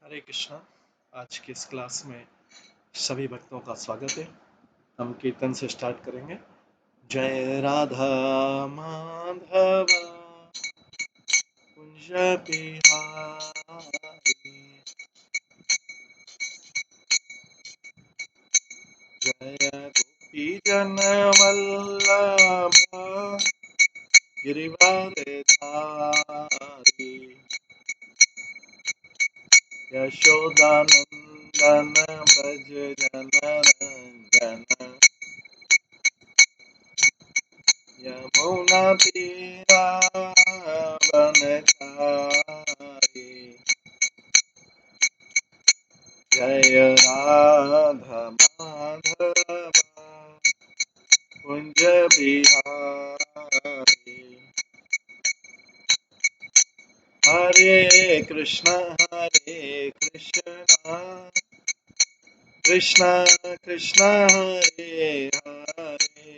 हरे कृष्णा। आज की इस क्लास में सभी भक्तों का स्वागत है। हम कीर्तन से स्टार्ट करेंगे। जय राधा माधव कुंज बिहारी, जय गोपी जन वल्लभ गिरिवर धारी, यशोदानंदन ब्रज जन रंजन, यमुना तीरा बनचारी, जय राधा माधव कुंज बिहारी। हरे कृष्णा कृष्णा कृष्णा हरे हरे,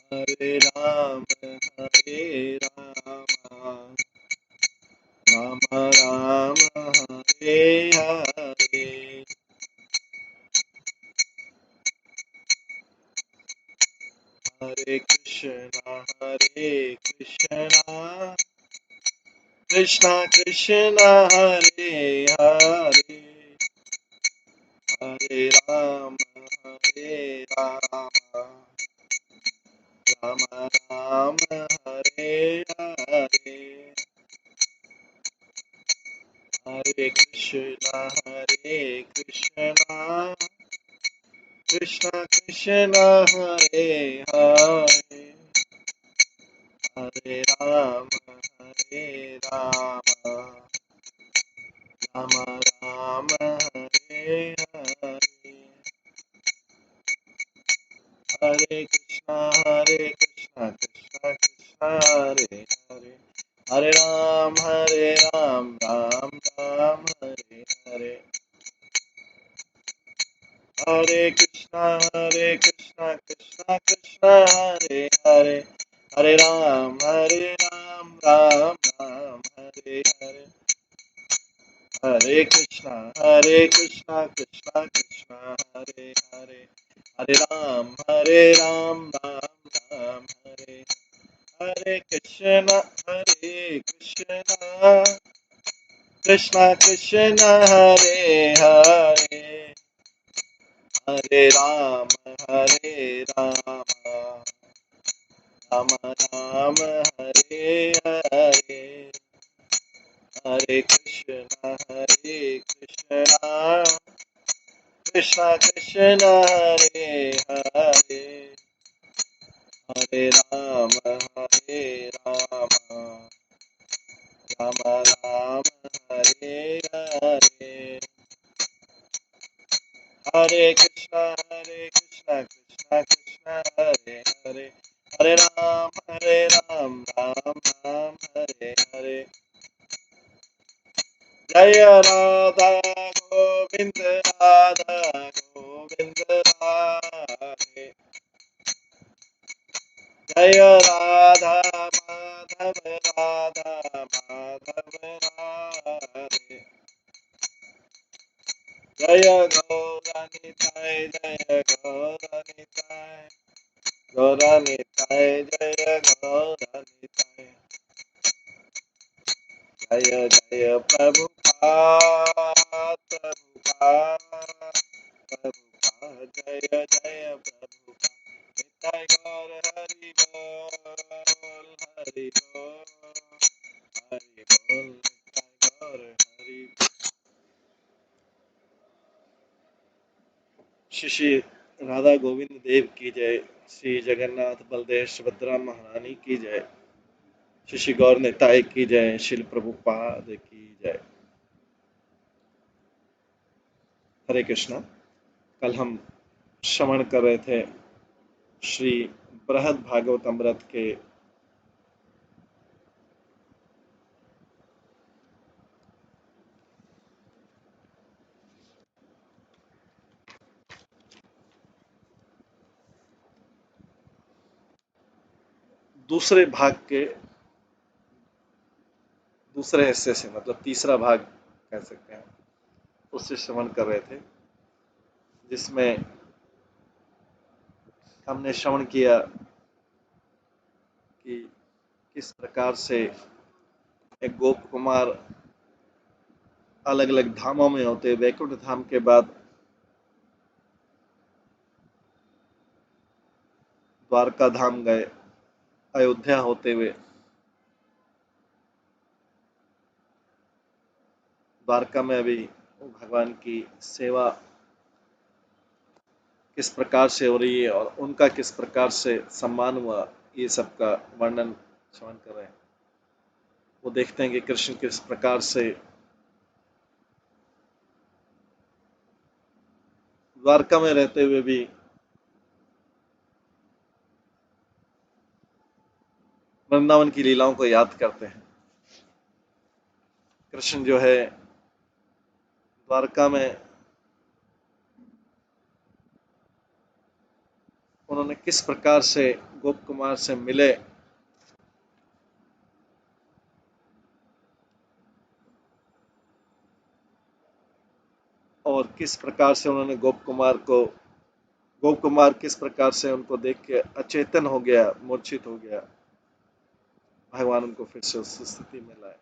हरे राम राम राम हरे हरे। हरे कृष्णा कृष्णा कृष्णा हरे हरे, हरे राम राम राम हरे हरे। हरे कृष्णा कृष्णा कृष्णा हरे हरे, हरे राम राम राम हरे हरे। हरे कृष्णा कृष्णा कृष्णा हरे हरे, हरे राम राम राम हरे हरे। हरे कृष्णा कृष्णा कृष्णा हरे हरे, हरे राम राम राम हरे हरे। हरे कृष्णा कृष्णा कृष्णा हरे हरे, हरे राम राम राम हरे। हरे कृष्णा कृष्णा कृष्णा हरे हरे, हरे राम राम राम हरे हरे। हरे कृष्णा कृष्णा कृष्णा हरे हरे, हरे राम राम राम हरे हरे। हरे कृष्णा कृष्णा कृष्णा हरे हरे, हरे राम राम राम हरे हरे। जय राधा गोविंद राधे, जय राधा माधव राधे, जय गौरनिताय गौरनिताय जय गौरनिताय। जय जय प्रभुपाद जय जय प्रभुपाद। निताय गौर हरि बोल हरि बोल हरि बोल, निताय गौर हरि। श्री श्री राधा गोविंद देव की जय, श्री जगन्नाथ बलदेव सुभद्रा महारानी की जय, श्री श्री गौर निताय की जय, शिल प्रभुपाद की जय। हरे कृष्णा। कल हम श्रवण कर रहे थे श्री बृहद भागवत अमृत के दूसरे भाग के दूसरे हिस्से से, मतलब तीसरा भाग कह सकते हैं, उससे श्रवण कर रहे थे, जिसमें हमने श्रवण किया कि किस प्रकार से एक गोप कुमार अलग अलग धामों में होते, वैकुंठ धाम के बाद द्वारका धाम गए, अयोध्या होते हुए द्वारका में अभी भगवान की सेवा किस प्रकार से हो रही है और उनका किस प्रकार से सम्मान हुआ, ये सब का वर्णन श्रवण कर रहे हैं। वो देखते हैं कि कृष्ण किस प्रकार से द्वारका में रहते हुए भी वृंदावन की लीलाओं को याद करते हैं। कृष्ण जो है द्वारका में उन्होंने किस प्रकार से गोप कुमार से मिले और किस प्रकार से उन्होंने गोप कुमार किस प्रकार से उनको देख के अचेतन हो गया, मूर्छित हो गया, भगवान उनको फिर से उस स्थिति में लाए।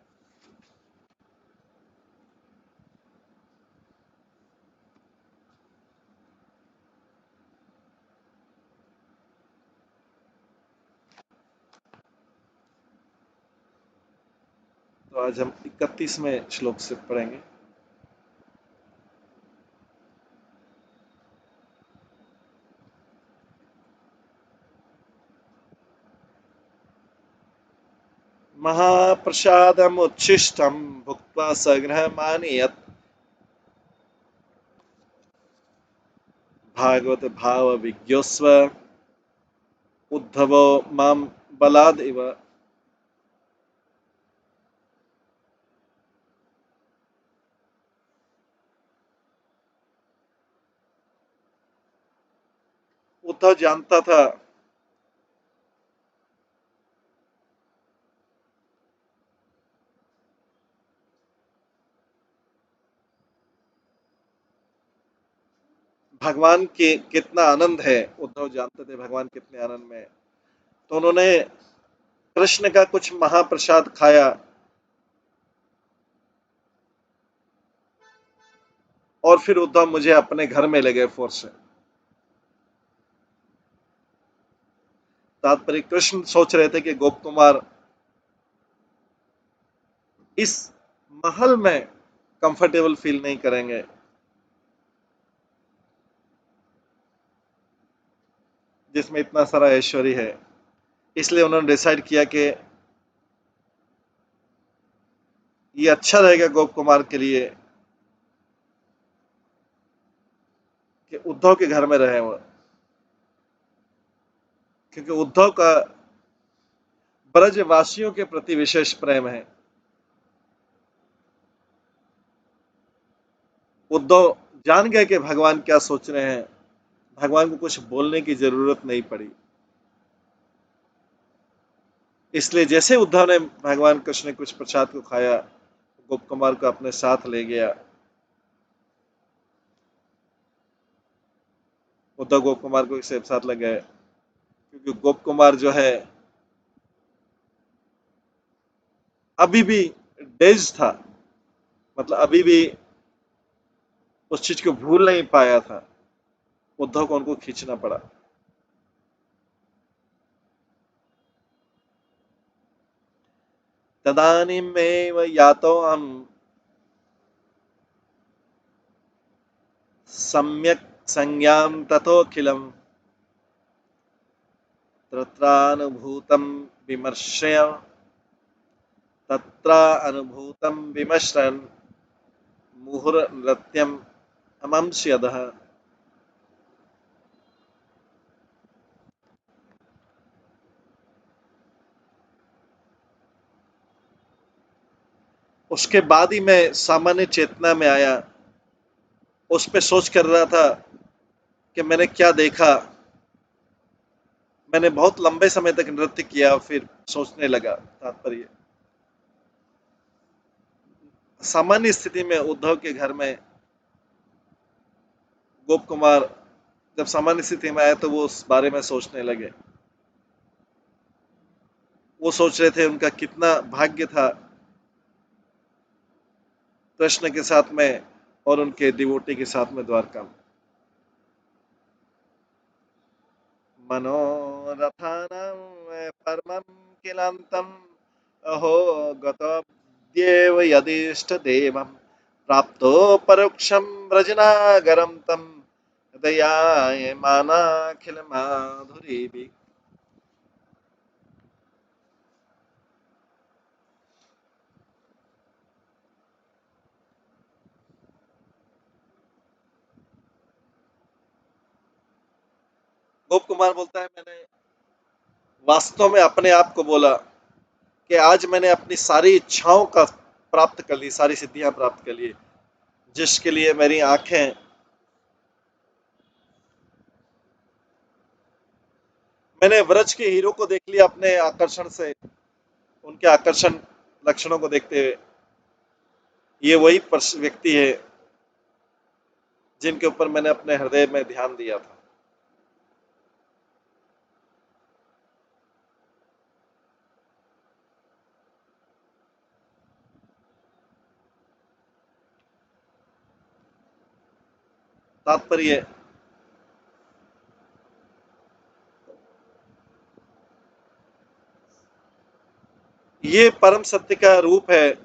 तो आज हम 31वें श्लोक से पढ़ेंगे। महाप्रसादमुच्छिष्टं भुक्त्वा सगृहमानीयत् भागवत भाव विज्ञोस्व उद्धवो माम बलाद इव। उद्धव जानता था भगवान के कितना आनंद है, उद्धव जानते थे भगवान कितने आनंद में है। तो उन्होंने कृष्ण का कुछ महाप्रसाद खाया और फिर उद्धव मुझे अपने घर में ले गए फोर्स से। तात्पर्य कृष्ण सोच रहे थे कि गोप कुमार इस महल में कंफर्टेबल फील नहीं करेंगे, जिसमें इतना सारा ऐश्वर्य है। इसलिए उन्होंने डिसाइड किया कि ये अच्छा रहेगा गोप कुमार के लिए कि उद्धव के घर में रहे वो, क्योंकि उद्धव का ब्रजवासियों के प्रति विशेष प्रेम है। उद्धव जान गए कि भगवान क्या सोच रहे हैं, भगवान को कुछ बोलने की जरूरत नहीं पड़ी। इसलिए जैसे उद्धव ने भगवान कृष्ण ने कुछ प्रसाद को खाया, गोप कुमार को अपने साथ ले गया। उद्धव गोप कुमार को इसे साथ ले गए, क्योंकि गोप कुमार जो है अभी भी डेज था, मतलब अभी भी उस चीज को भूल नहीं पाया था। उद्धव को उनको खींचना पड़ा। तदानीमेव यातो हम सम्यक संज्ञां ततोखिलम् तत्रानुभूतं विमर्शय तत्रानुभूतं विमर्शन् मुहुर्नृत्यम् अमंस्यदः। उसके बाद ही मैं सामान्य चेतना में आया। उस पे सोच कर रहा था कि मैंने क्या देखा। मैंने बहुत लंबे समय तक नृत्य किया, फिर सोचने लगा। तात्पर्य सामान्य स्थिति में उद्धव के घर में गोप कुमार जब सामान्य स्थिति में आए तो वो उस बारे में सोचने लगे। वो सोच रहे थे उनका कितना भाग्य था कृष्ण के साथ में और उनके डिवोटी के साथ में द्वारका में। मनोरथानां परमं किलान्तम् अहो गतोऽद्येव यदिष्टदेवं प्राप्तो परोक्षं व्रजनागरं तं हृदयायमानाखिलमाधुरीभिः। गोप कुमार बोलता है, मैंने वास्तव में अपने आप को बोला कि आज मैंने अपनी सारी इच्छाओं का प्राप्त कर ली, सारी सिद्धियां प्राप्त कर ली, जिसके लिए मेरी आंखें, मैंने व्रज के हीरो को देख लिया अपने आकर्षण से, उनके आकर्षण लक्षणों को देखते हुए। ये वही व्यक्ति है जिनके ऊपर मैंने अपने हृदय में ध्यान दिया था। तात्पर्य, ये परम सत्य का रूप है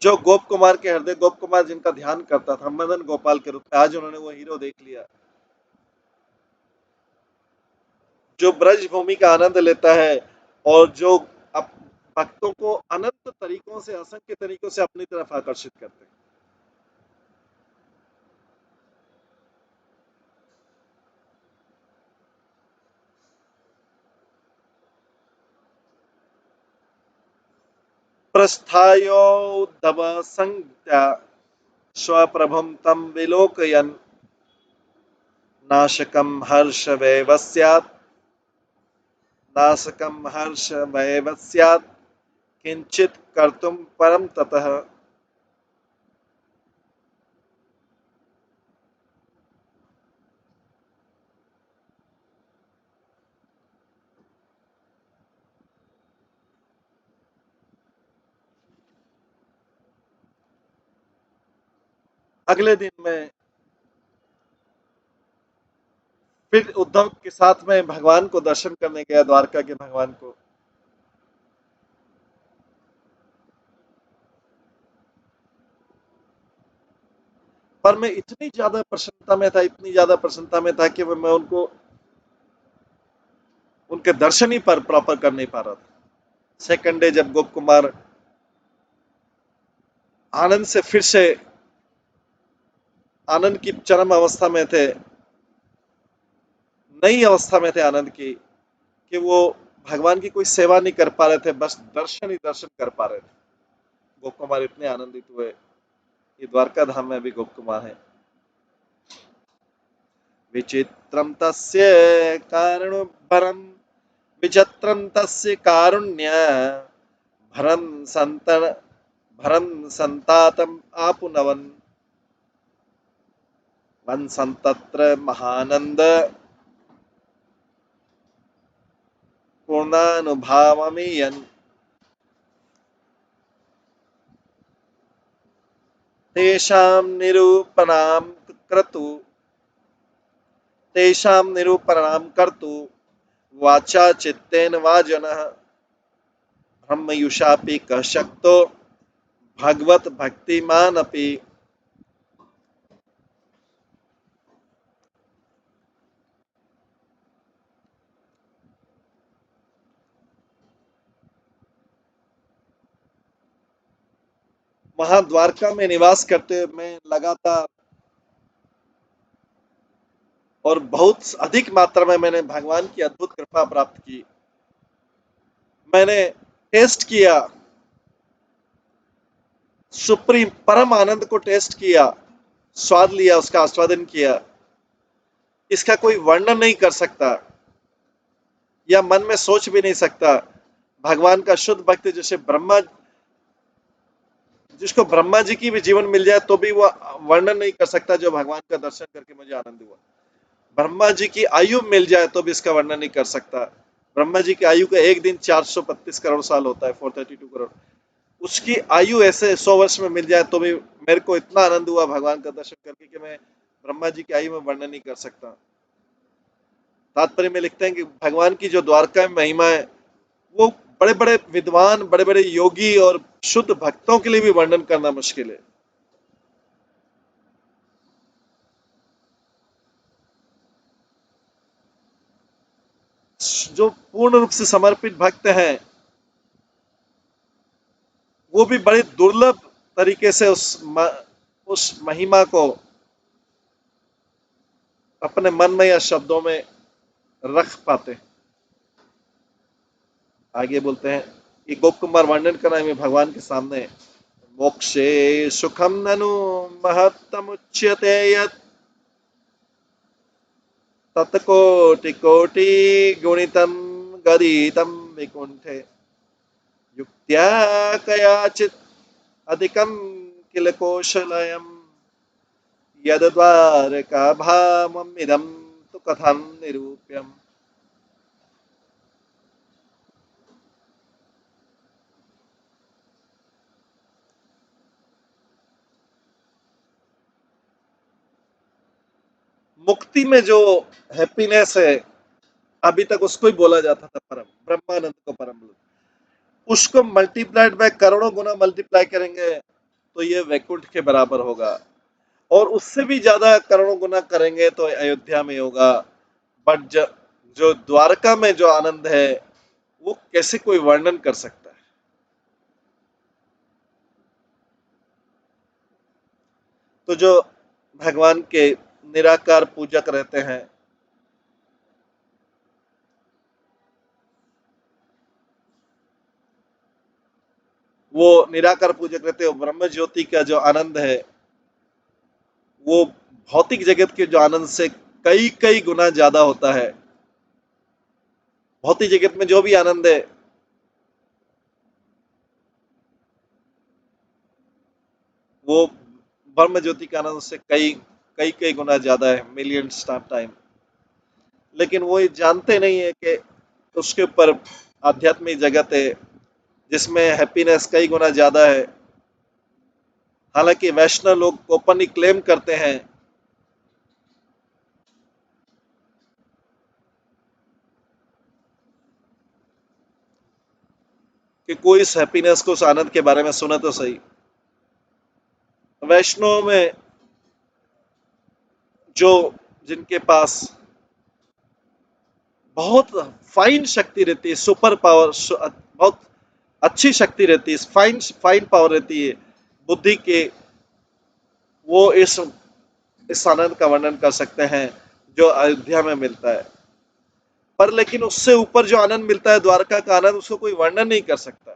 जो गोप कुमार के हृदय, गोप कुमार जिनका ध्यान करता था मदन गोपाल के रूप में, आज उन्होंने वो हीरो देख लिया जो ब्रज भूमि का आनंद लेता है और जो भक्तों को अनंत तरीकों से, असंख्य तरीकों से अपनी तरफ आकर्षित करते हैं। प्रस्थायोद्धव संज्ञा स्वप्रभुं तं विलोकयन् नाशकं हर्षवैवस्यात् नाशकं हर्षवैवस्यात् किंचित कर्तुं परम ततः। अगले दिन में फिर उद्धव के साथ में भगवान को दर्शन करने गया, द्वारका के भगवान को। पर मैं इतनी ज्यादा प्रसन्नता में था, इतनी ज्यादा प्रसन्नता में था कि मैं उनको, उनके दर्शन ही पर प्रॉपर कर नहीं पा रहा था। सेकंड डे जब गोप कुमार आनंद से फिर से, आनंद की चरम अवस्था में थे, नई अवस्था में थे आनंद की, कि वो भगवान की कोई सेवा नहीं कर पा रहे थे, बस दर्शन ही दर्शन कर पा रहे थे। गोप कुमार इतने आनंदित हुए। ये द्वारका धाम में भी गोप कुमार है। विचित्रम तस्य कारणोभरम, विचित्रम तस्य कारुण्य भरम संतन, भरम संतातम आपुनवन वन संतत्र महानंद पूर्णानुभावमियन् तेषां निरूपणां क्रतु, तेषां निरूपणां कर्तु वाचा चित्तेन वा जनः ब्रह्मयुषापि कः शक्तो भगवत भक्तिमान अपि। वहां द्वारका में निवास करते हुए मैं लगातार और बहुत अधिक मात्रा में मैंने भगवान की अद्भुत कृपा प्राप्त की। मैंने टेस्ट किया, सुप्रीम परम आनंद को टेस्ट किया, स्वाद लिया, उसका आस्वादन किया। इसका कोई वर्णन नहीं कर सकता या मन में सोच भी नहीं सकता। भगवान का शुद्ध भक्त जैसे ब्रह्मा जिसको ब्रह्मा जी की भी जीवन मिल जाए तो भी वो वर्णन नहीं कर सकता जो भगवान का दर्शन करके मुझे आनंद हुआ। ब्रह्मा जी की आयु मिल जाए तो भी इसका वर्णन नहीं कर सकता। ब्रह्मा जी की आयु का एक दिन 432 करोड़ साल होता है, 432 करोड़। उसकी आयु ऐसे 100 वर्ष में मिल जाए तो भी मेरे को इतना आनंद हुआ भगवान का दर्शन करके कि मैं ब्रह्मा जी की आयु में वर्णन नहीं कर सकता। तात्पर्य में लिखते हैं कि भगवान की जो द्वारका में महिमा है वो बड़े बड़े विद्वान, बड़े बड़े योगी और शुद्ध भक्तों के लिए भी वर्णन करना मुश्किल है। जो पूर्ण रूप से समर्पित भक्त हैं वो भी बड़े दुर्लभ तरीके से उस महिमा को अपने मन में या शब्दों में रख पाते हैं। आगे बोलते हैं कि गोप कुमार वर्णन कर रहे हैं भगवान के सामने, मोक्षे सुखम ननु महत्तमुच्यते यत् तत्कोटि कोटि गुणितं गदितं विकुंठे युक्त्या कयाचित् अधिकं किल कौशलयम् यद्वारकाभाममिदं तु कथं निरूप्यम्। मुक्ति में जो हैप्पीनेस है अभी तक उसको ही बोला जाता था परम, ब्रह्मानंद को परम बोला। उसको मल्टीप्लाइड बाय करोड़ों गुना मल्टीप्लाई करेंगे तो ये वैकुंठ के बराबर होगा, और उससे भी ज्यादा करोड़ों गुना करेंगे तो अयोध्या में होगा। बट जो द्वारका में जो आनंद है वो कैसे कोई वर्णन कर सकता है। तो जो भगवान के निराकार पूजक रहते हैं वो निराकार पूजक रहते हैं, ब्रह्म ज्योति का जो आनंद है वो भौतिक जगत के जो आनंद से कई कई गुना ज्यादा होता है। भौतिक जगत में जो भी आनंद है वो ब्रह्म ज्योति के आनंद से कई कई कई गुना ज्यादा है, मिलियंस टाइम। लेकिन वो ये जानते नहीं है कि उसके ऊपर आध्यात्मिक जगत है जिसमें हैप्पीनेस कई गुना ज्यादा है। हालांकि वैष्णव लोग ओपनली क्लेम करते हैं कि कोई इस हैप्पीनेस को, उस आनंद के बारे में सुना तो सही। वैष्णव में जो जिनके पास बहुत फाइन शक्ति रहती है, सुपर पावर, बहुत अच्छी शक्ति रहती है, फाइन फाइन पावर रहती है बुद्धि के, वो इस आनंद का वर्णन कर सकते हैं जो अयोध्या में मिलता है। पर लेकिन उससे ऊपर जो आनंद मिलता है द्वारका का आनंद, उसको कोई वर्णन नहीं कर सकता।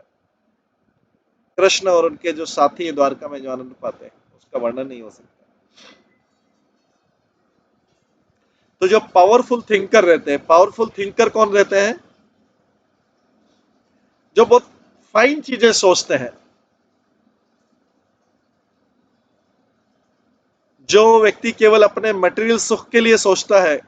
कृष्ण और उनके जो साथी हैं द्वारका में जो आनंद पाते हैं उसका वर्णन नहीं हो सकता। तो जो पावरफुल थिंकर रहते हैं, पावरफुल थिंकर कौन रहते हैं? जो बहुत फाइन चीजें सोचते हैं। जो व्यक्ति केवल अपने मटेरियल सुख के लिए सोचता है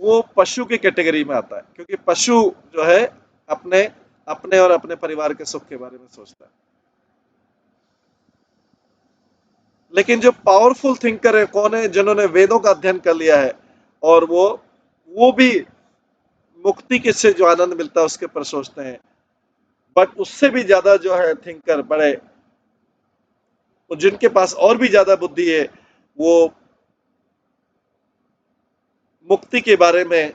वो पशु की कैटेगरी में आता है, क्योंकि पशु जो है अपने अपने और अपने परिवार के सुख के बारे में सोचता है। लेकिन जो पावरफुल थिंकर है कौन है? जिन्होंने वेदों का अध्ययन कर लिया है और वो भी मुक्ति के से जो आनंद मिलता है उसके ऊपर सोचते हैं। बट उससे भी ज्यादा जो है थिंकर बड़े, जिनके पास और भी ज्यादा बुद्धि है, वो मुक्ति के बारे में,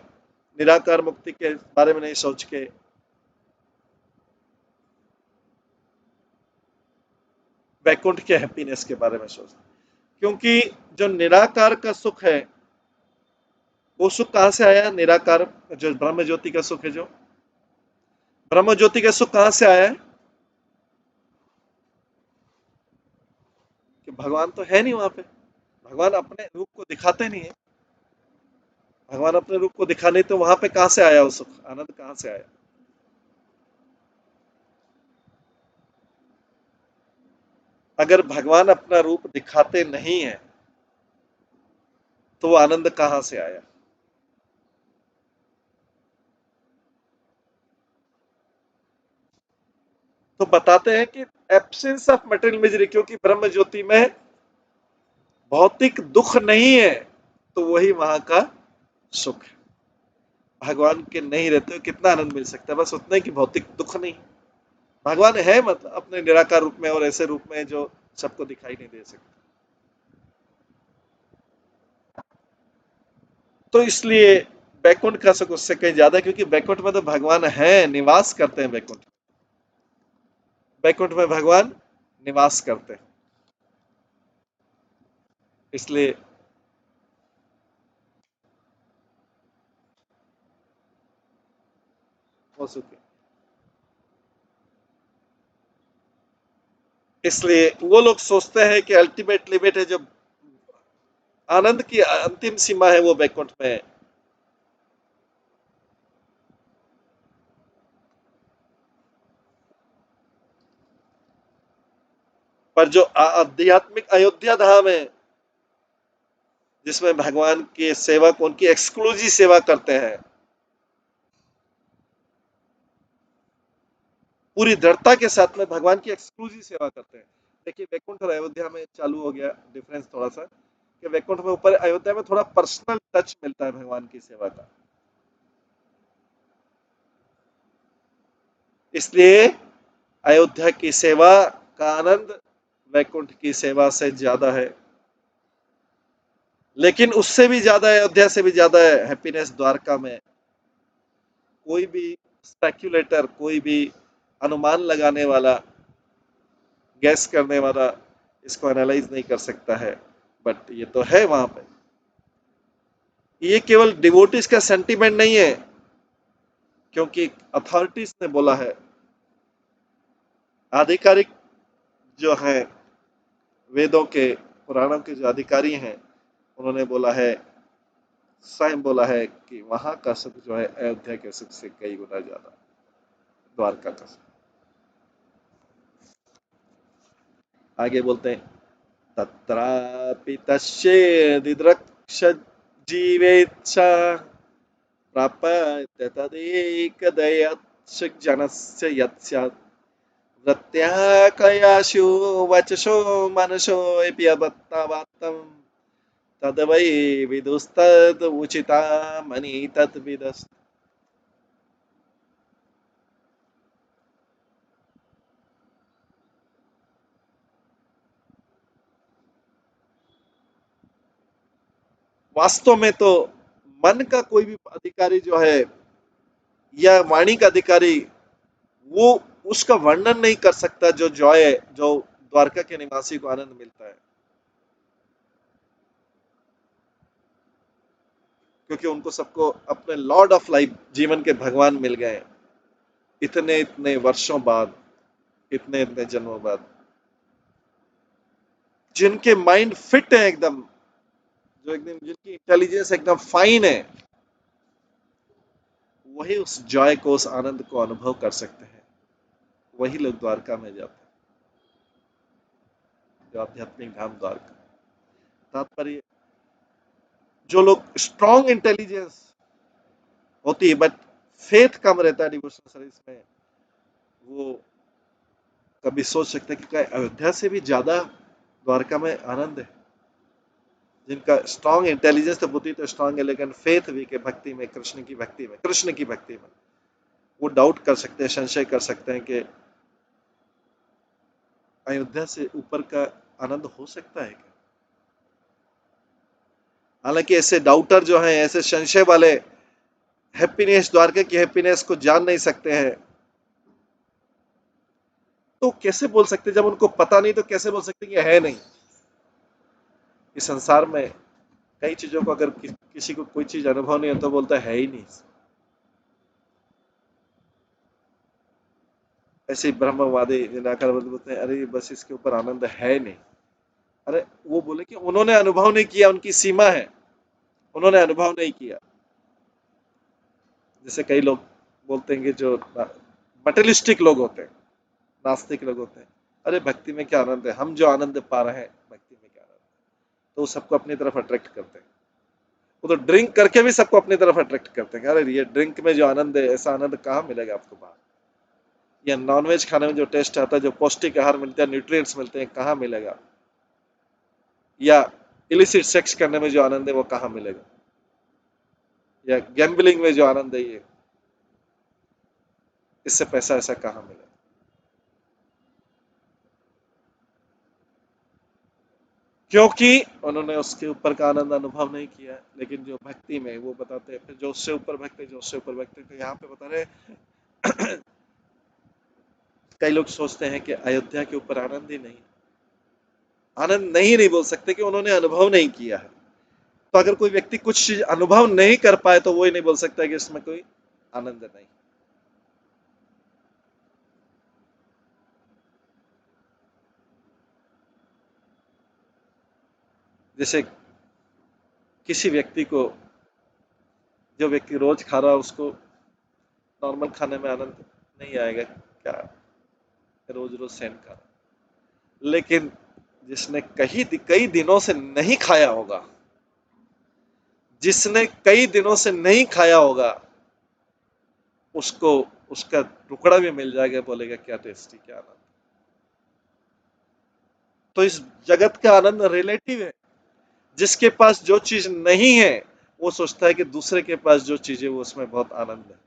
निराकार मुक्ति के बारे में नहीं सोच के वैकुंठ के हैप्पीनेस के बारे में सोचते हैं। क्योंकि जो निराकार का सुख है वो सुख कहां से आया? निराकार जो ब्रह्म ज्योति का सुख है, जो ब्रह्म ज्योति का सुख कहां से आया है? कि भगवान तो है नहीं वहां पे, भगवान अपने रूप को दिखाते नहीं है। भगवान अपने रूप को दिखा नहीं तो वहां पे कहां से आया वो सुख, आनंद कहां से आया? अगर भगवान अपना रूप दिखाते नहीं है तो वो आनंद कहां से आया? तो बताते हैं कि एब्सेंस ऑफ मटेरियल मिजरी, क्योंकि ब्रह्म ज्योति में भौतिक दुख नहीं है, तो वही वहां का सुख है। भगवान के नहीं रहते हुए कितना आनंद मिल सकता है? बस उतना ही कि भौतिक दुख नहीं। भगवान है मतलब अपने निराकार रूप में और ऐसे रूप में जो सबको दिखाई नहीं दे सकते। तो इसलिए बैकुंठ का सुख उससे कहीं ज्यादा है, क्योंकि बैकुंठ में तो भगवान है, निवास करते हैं बैकुंठ। बैकुंठ में भगवान निवास करते हैं, इसलिए वो सुख है। इसलिए वो लोग सोचते हैं कि अल्टीमेट लिमिट है, जो आनंद की अंतिम सीमा है, वो बैकुंठ में है। पर जो आध्यात्मिक अयोध्या धाम है, जिसमें भगवान के सेवक उनकी एक्सक्लूसिव सेवा करते हैं, पूरी दृढ़ता के साथ में भगवान की एक्सक्लूसिव सेवा करते हैं। देखिए वैकुंठ और अयोध्या में चालू हो गया डिफरेंस थोड़ा सा, कि वैकुंठ में ऊपर, अयोध्या में थोड़ा पर्सनल टच मिलता है भगवान की सेवा का। इसलिए अयोध्या की सेवा का आनंद वैकुंठ की सेवा से ज्यादा है। लेकिन उससे भी ज्यादा है, अयोध्या से भी ज्यादा है हैप्पीनेस द्वारका में। कोई भी स्पेक्युलेटर, कोई भी अनुमान लगाने वाला, गैस करने वाला इसको एनालाइज नहीं कर सकता है, बट ये तो है वहां पे। ये केवल डिवोटिस का सेंटीमेंट नहीं है, क्योंकि अथॉरिटीज ने बोला है, आधिकारिक जो है, वेदों के, पुराणों के जो अधिकारी हैं, उन्होंने बोला है, स्वयं बोला है कि वहां का सुख जो है अयोध्या के सुख से कई गुना ज्यादा, द्वारका का सुख। आगे बोलते हैं, तत्रापि तस्येदिद्रक्ष जीवेच्छा प्राप्य तदेकदयत्सुजनस्य यत्स्यात् प्रत्याकयाशु वचसो मनसोऽप्यवत्तवात्तं तद्वै विदुस्तद् उचितामनि तद्विदस्। वास्तव में तो मन का कोई भी अधिकारी जो है, या वाणी का अधिकारी, वो उसका वर्णन नहीं कर सकता जो जॉय है, जो द्वारका के निवासी को आनंद मिलता है, क्योंकि उनको सबको अपने लॉर्ड ऑफ लाइफ, जीवन के भगवान मिल गए, इतने इतने वर्षों बाद, इतने इतने जन्मों बाद, जिनके माइंड फिट है एकदम, जो एकदम, जिनकी इंटेलिजेंस एकदम फाइन है, वही उस जॉय को, उस आनंद को अनुभव कर सकते हैं। वही लोग द्वारका में जाते हैं, जो आध्यात्मिक धाम द्वारका। तात्पर्य, जो लोग स्ट्रॉन्ग इंटेलिजेंस होती है बट फेथ कम रहता है डिवोशनल सर्विस में, वो कभी सोच सकते हैं कि क्या अयोध्या से भी ज्यादा द्वारका में आनंद है? जिनका स्ट्रॉन्ग इंटेलिजेंस, तो बुद्धि तो स्ट्रॉन्ग है, लेकिन फेथ वीक है भक्ति में, कृष्ण की भक्ति में, कृष्ण की भक्ति में, वो डाउट कर सकते हैं, संशय कर सकते हैं कि अयोध्या से ऊपर का आनंद हो सकता है क्या? हालांकि ऐसे डाउटर जो हैं, ऐसे संशय वाले, हैप्पीनेस, द्वारका की हैप्पीनेस को जान नहीं सकते हैं, तो कैसे बोल सकते, जब उनको पता नहीं तो कैसे बोल सकते कि है नहीं? इस संसार में कई चीजों को, अगर किसी को कोई चीज अनुभव नहीं हो तो बोलता है ही नहीं। ऐसे ही ब्रह्मवादी निराकार बोलते हैं, अरे बस इसके ऊपर आनंद है नहीं। अरे वो बोले कि उन्होंने अनुभव नहीं किया, उनकी सीमा है, उन्होंने अनुभव नहीं किया। जैसे कई लोग बोलते हैं कि जो मटेरियलिस्टिक लोग होते हैं, नास्तिक लोग होते हैं, अरे भक्ति में क्या आनंद है, हम जो आनंद पा रहे हैं भक्ति में क्या आनंद है, तो वो सबको अपनी तरफ अट्रैक्ट करते हैं। वो तो ड्रिंक करके भी सबको अपनी तरफ अट्रैक्ट करते हैं, अरे ये ड्रिंक में जो आनंद है ऐसा आनंद कहाँ मिलेगा आपको बाहर, या नॉनवेज खाने में जो टेस्ट आता है, जो पौष्टिक आहार मिलता है, न्यूट्रिएंट्स मिलते हैं, कहाँ मिलेगा, या इलिसिट सेक्स करने में जो आनंद है वो कहाँ मिलेगा, या गैम्बलिंग में जो आनंद है ये, इससे पैसा ऐसा कहाँ मिलेगा। क्योंकि उन्होंने उसके ऊपर का आनंद अनुभव नहीं किया है। लेकिन जो भक्ति में वो बताते हैं, फिर जो उससे ऊपर भक्ति, जो उससे ऊपर भक्ति, तो यहाँ पे बता रहे कई लोग सोचते हैं कि अयोध्या के ऊपर आनंद ही नहीं, आनंद नहीं बोल सकते कि उन्होंने अनुभव नहीं किया है। तो अगर कोई व्यक्ति कुछ चीज अनुभव नहीं कर पाए तो वो ही नहीं बोल सकता कि इसमें कोई आनंद नहीं। जैसे किसी व्यक्ति को, जो व्यक्ति रोज खा रहा है उसको नॉर्मल खाने में आनंद नहीं आएगा क्या, रोज रोज सेम खा रहा, लेकिन जिसने कई दिनों से नहीं खाया होगा, जिसने कई दिनों से नहीं खाया होगा, उसको उसका टुकड़ा भी मिल जाएगा, बोलेगा क्या टेस्टी, क्या आनंद। तो इस जगत का आनंद रिलेटिव है। जिसके पास जो चीज नहीं है वो सोचता है कि दूसरे के पास जो चीज है वो उसमें बहुत आनंद है।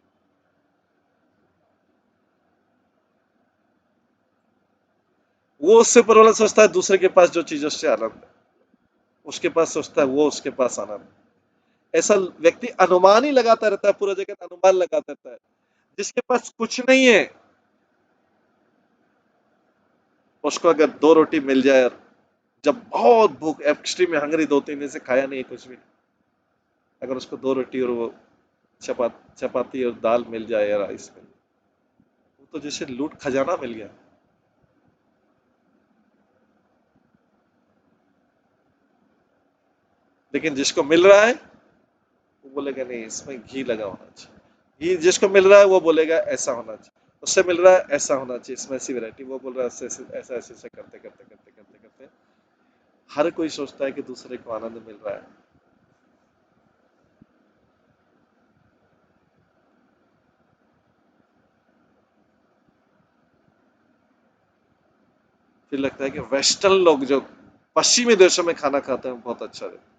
वो उससे ऊपर वाला सोचता है दूसरे के पास जो चीज है उससे आनंद है, उसके पास सोचता है वो उसके पास आनंद है। ऐसा व्यक्ति अनुमान ही लगाता रहता है, पूरा जगत अनुमान लगाता रहता है। जिसके पास कुछ नहीं है उसको अगर दो रोटी मिल जाए, और जब बहुत भूख एक्सट्रीम में हंगरी, 2-3 दिन से खाया नहीं है कुछ भी, अगर उसको दो रोटी और वो चपाती और दाल मिल जाए या राइस मिल जाए, वो तो जैसे लूट खजाना मिल गया। लेकिन जिसको मिल रहा है वो बोलेगा नहीं इसमें घी लगा होना चाहिए, घी जिसको मिल रहा है वो बोलेगा ऐसा होना चाहिए, उससे मिल रहा है ऐसा होना चाहिए, इसमें ऐसी वैरायटी, वो बोल रहा है ऐसा ऐसे ऐसे करते करते करते करते करते हर कोई सोचता है कि दूसरे को आनंद मिल रहा है। फिर लगता है कि वेस्टर्न लोग जो पश्चिमी देशों में खाना खाते हैं बहुत अच्छा रहता है।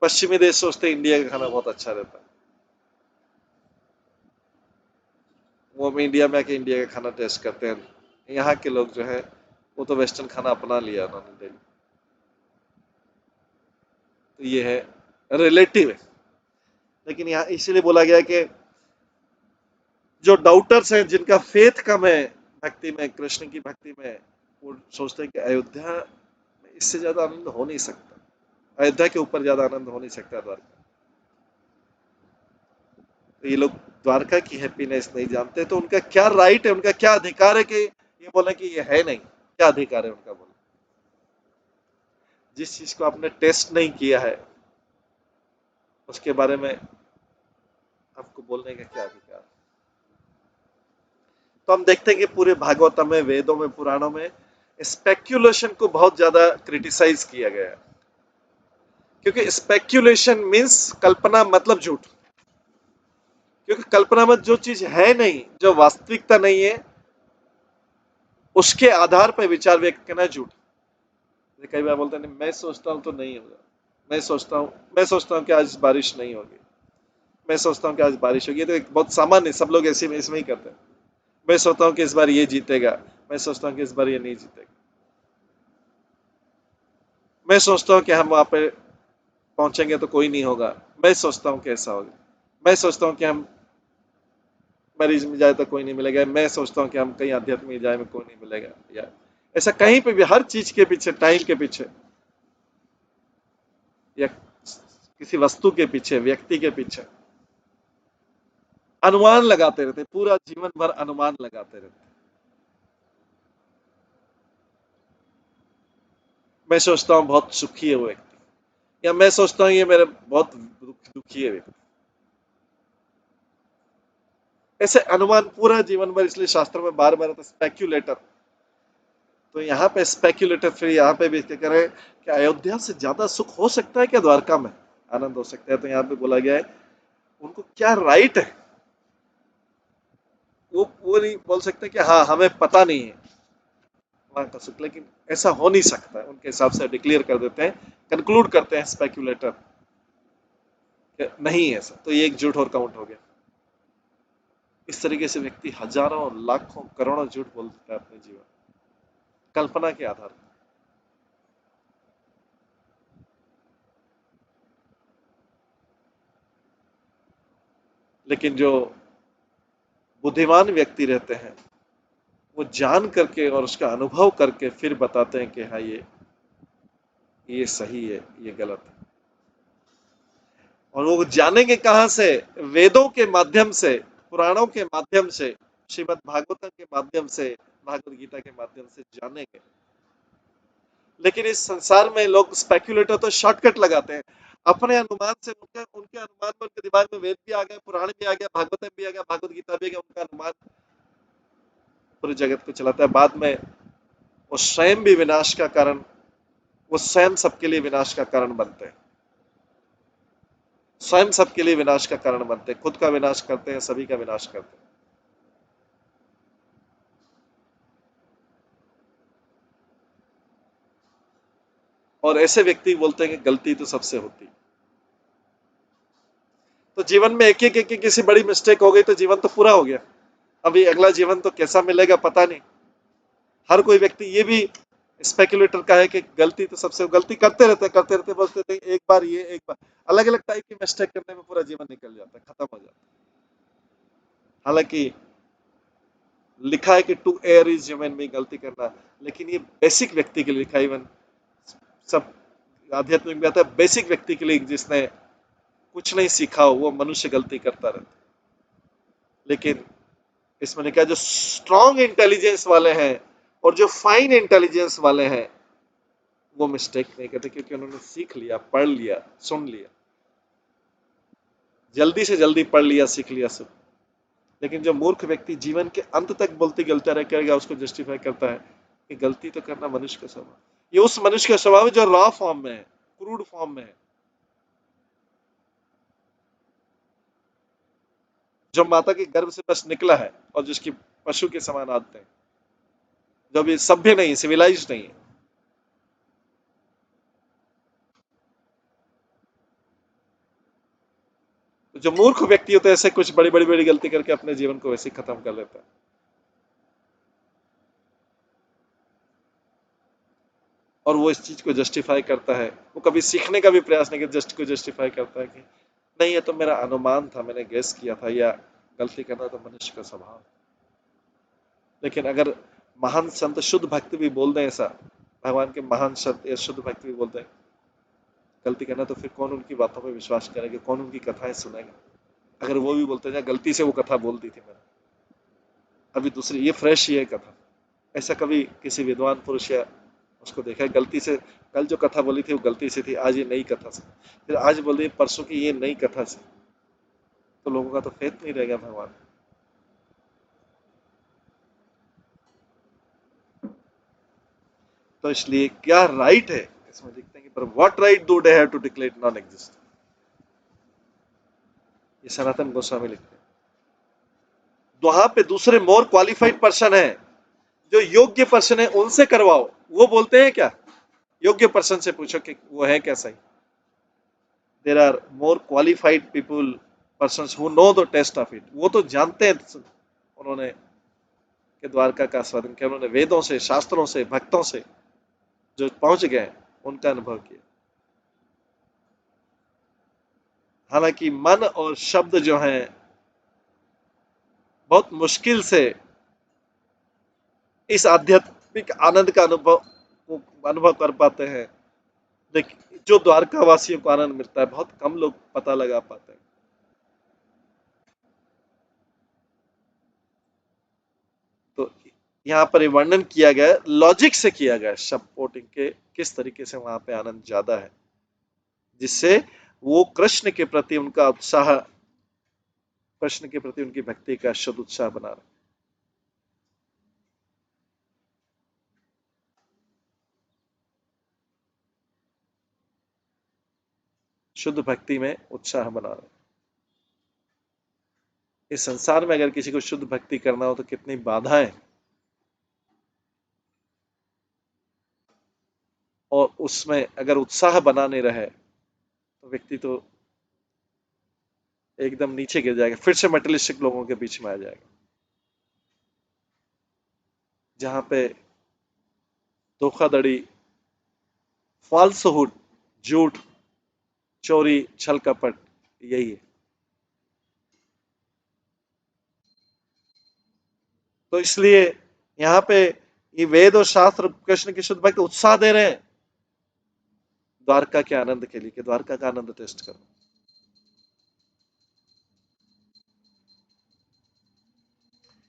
पश्चिमी देश सोचते हैं इंडिया का खाना बहुत अच्छा रहता है, वो हम इंडिया में आके इंडिया का खाना टेस्ट करते हैं। यहाँ के लोग जो है वो तो वेस्टर्न खाना अपना लिया उन्होंने डेली। तो ये है, रिलेटिव है। लेकिन यहाँ इसीलिए बोला गया कि जो डाउटर्स हैं, जिनका फेथ कम है भक्ति में, कृष्ण की भक्ति में, वो सोचते हैं कि अयोध्या में इससे ज्यादा आनंद हो नहीं सकता, अयोध्या के ऊपर ज्यादा आनंद हो नहीं सकता द्वारका। तो ये लोग द्वारका की हैप्पीनेस नहीं जानते, तो उनका क्या राइट है, उनका क्या अधिकार है कि ये बोले कि ये है नहीं, क्या अधिकार है उनका बोले। जिस चीज को आपने टेस्ट नहीं किया है उसके बारे में आपको बोलने का क्या अधिकार। तो हम देखते हैं कि पूरे भागवतम में, वेदों में, पुराणों में स्पेक्यूलेशन को बहुत ज्यादा क्रिटिसाइज किया गया है। क्योंकि स्पेक्यूलेशन मीन्स कल्पना मतलब झूठ। क्योंकि कल्पना मत जो चीज है नहीं, जो वास्तविकता नहीं है, उसके आधार पर विचार व्यक्त करना झूठ। कई बार बोलते हैं मैं सोचता हूं तो नहीं होगा, मैं सोचता हूं कि आज बारिश नहीं होगी, मैं सोचता हूं कि आज बारिश होगी, ये तो एक बहुत सामान्य, सब लोग ऐसे में इसमें ही करते हैं। मैं सोचता हूं कि इस बार ये जीतेगा, मैं सोचता हूं कि इस बार ये नहीं जीतेगा, मैं सोचता हूं कि हम वहां पे पहुंचेंगे तो कोई नहीं होगा, मैं सोचता हूं कि ऐसा होगा, मैं सोचता हूं कि हम मरीज में जाए तो कोई नहीं मिलेगा, मैं सोचता हूँ कि हम कहीं अध्यात्म में जाए में कोई नहीं मिलेगा, या ऐसा कहीं पे भी, हर चीज के पीछे, टाइम के पीछे, या किसी वस्तु के पीछे, व्यक्ति के पीछे अनुमान लगाते रहते, पूरा जीवन भर अनुमान लगाते रहते। मैं सोचता हूँ बहुत सुखी है वो व्यक्ति, या मैं सोचता हूँ ये मेरे बहुत दुखी है व्यक्ति। ऐसे अनुमान पूरा जीवन भर, इसलिए शास्त्रों में बार बार आता है स्पेक्यूलेटर। तो यहाँ पे स्पेक्यूलेटर फिर यहाँ पे भी क्या करें कि अयोध्या से ज्यादा सुख हो सकता है क्या द्वारका में, आनंद हो सकता है? तो यहाँ पे बोला गया है उनको क्या राइट है, वो नहीं बोल सकते कि हाँ हमें पता नहीं है वहां का सुख, लेकिन ऐसा हो नहीं सकता है उनके हिसाब से डिक्लेयर कर देते हैं, कंक्लूड करते हैं स्पेक्यूलेटर नहीं है ऐसा, तो ये एक झूठ और काउंट हो गया। इस तरीके से व्यक्ति हजारों लाखों करोड़ों झूठ बोल देता है अपने जीवन, कल्पना के आधार पर। लेकिन जो बुद्धिमान व्यक्ति रहते हैं वो जान करके और उसका अनुभव करके फिर बताते हैं कि हाँ ये सही है, ये गलत है। और वो जानेंगे कहां से? वेदों के माध्यम से, पुराणों के माध्यम से, श्रीमद् भागवतम के माध्यम से, भागवत गीता के माध्यम से जानेंगे। लेकिन इस संसार में लोग स्पेक्यूलेटर तो शॉर्टकट लगाते हैं अपने अनुमान से। उनके उनके अनुमान में उनके दिमाग में वेद भी आ गया, पुराण भी आ गया, भागवतम भी आ गया, भागवत गीता भी आ गया, उनका अनुमान पूरे जगत को चलाता है। बाद में वो स्वयं भी विनाश का कारण, वो स्वयं सबके लिए विनाश का कारण बनते हैं, स्वयं सबके लिए विनाश का कारण बनते हैं, खुद का विनाश करते हैं, सभी का विनाश करते हैं। और ऐसे व्यक्ति बोलते हैं कि गलती तो सबसे होती है। तो जीवन में एक एक किसी बड़ी मिस्टेक हो गई तो जीवन तो पूरा हो गया, अभी अगला जीवन तो कैसा मिलेगा पता नहीं। हर कोई व्यक्ति ये भी स्पेकुलेटर का है कि गलती तो सबसे, गलती करते रहते बोलते थे एक बार ये, एक बार अलग अलग टाइप की मिस्टेक करने में पूरा जीवन निकल जाता है, खत्म हो जाता है। हालांकि लिखा है कि टू एयर इज ह्यूमन में गलती करना, लेकिन ये बेसिक व्यक्ति के लिए लिखा है। इवन सब आध्यात्मिक में आता है बेसिक व्यक्ति के लिए, जिसने कुछ नहीं सीखा हो वो मनुष्य गलती करता रहता है। लेकिन इसमें लिखा है जो स्ट्रॉन्ग इंटेलिजेंस वाले हैं और जो फाइन इंटेलिजेंस वाले हैं वो मिस्टेक नहीं करते, क्योंकि उन्होंने सीख लिया, पढ़ लिया, सुन लिया, जल्दी से जल्दी पढ़ लिया, सीख लिया सब। लेकिन जो मूर्ख व्यक्ति जीवन के अंत तक बोलते गलता रह करेगा, उसको जस्टिफाई करता है कि गलती तो करना मनुष्य का स्वभाव, ये उस मनुष्य का स्वभाव है जो रॉ फॉर्म में है, क्रूड फॉर्म में है, जो माता के गर्भ से बस निकला है और जिसकी पशु के समान आदतें हैं, जो भी सभ्य नहीं, सिविलाइज नहीं है। तो जो मूर्ख व्यक्ति होते हैं ऐसे कुछ बड़ी बड़ी बड़ी गलती करके अपने जीवन को वैसे ही खत्म कर लेता है। और वो इस चीज को जस्टिफाई करता है, वो कभी सीखने का भी प्रयास नहीं करता, जस्ट को जस्टिफाई करता है कि नहीं ये तो मेरा अनुमान था, मैंने गेस किया था, या गलती करना तो मनुष्य का स्वभाव। लेकिन अगर महान संत शुद्ध भक्त भी बोल दें ऐसा, भगवान के महान संत या शुद्ध भक्त भी बोलते हैं गलती करना, तो फिर कौन उनकी बातों पर विश्वास करेगा, कौन उनकी कथाएं सुनेगा? अगर वो भी बोलते हैं गलती से वो कथा बोल दी थी मैंने, अभी दूसरी ये फ्रेश ये कथा, ऐसा कभी किसी विद्वान पुरुष या उसको देखा है? गलती से कल जो कथा बोली थी वो गलती से थी, आज ये नई कथा से, फिर आज बोल रही परसों की ये नई कथा से, तो लोगों का तो फेथ नहीं रहेगा भगवान। तो इसलिए क्या राइट है इसमें लिखते हैं कि पर what right do they have to declare non exist, ये सनातन गोस्वामी लिखते हैं। वहां पे दूसरे मोर क्वालिफाइड पर्सन है, जो योग्य पर्सन है उनसे करवाओ, वो बोलते हैं क्या? योग्य पर्सन से पूछो कि वो है क्या सही। There are more qualified people, person who know the taste of it, वो तो जानते हैं, उन्होंने के द्वारका का आस्वादन किया, उन्होंने वेदों से, शास्त्रों से, भक्तों से जो पहुंच गए उनका अनुभव किया। हालांकि मन और शब्द जो हैं बहुत मुश्किल से इस आध्यात्मिक आनंद का अनुभव कर पाते हैं, लेकिन जो द्वारका वासियों को आनंद मिलता है बहुत कम लोग पता लगा पाते हैं। तो यहाँ पर ये वर्णन किया गया है, लॉजिक से किया गया है, सपोर्टिंग के किस तरीके से वहां पे आनंद ज्यादा है, जिससे वो कृष्ण के प्रति उनका उत्साह कृष्ण के प्रति उनकी भक्ति का शुद्ध उत्साह बना रहे। शुद्ध भक्ति में उत्साह बना रहे। इस संसार में अगर किसी को शुद्ध भक्ति करना हो तो कितनी बाधाएं, और उसमें अगर उत्साह बना नहीं रहे तो व्यक्ति तो एकदम नीचे गिर जाएगा, फिर से मटेरियलिस्टिक लोगों के बीच में आ जाएगा, जहां पे धोखाधड़ी, फाल्सहुड, झूठ, चोरी, छल कपट, यही है। तो इसलिए यहाँ पे ये वेद और शास्त्र कृष्ण की शुद्ध भक्ति उत्साह दे रहे हैं द्वारका के आनंद के लिए, कि द्वारका का आनंद टेस्ट करो।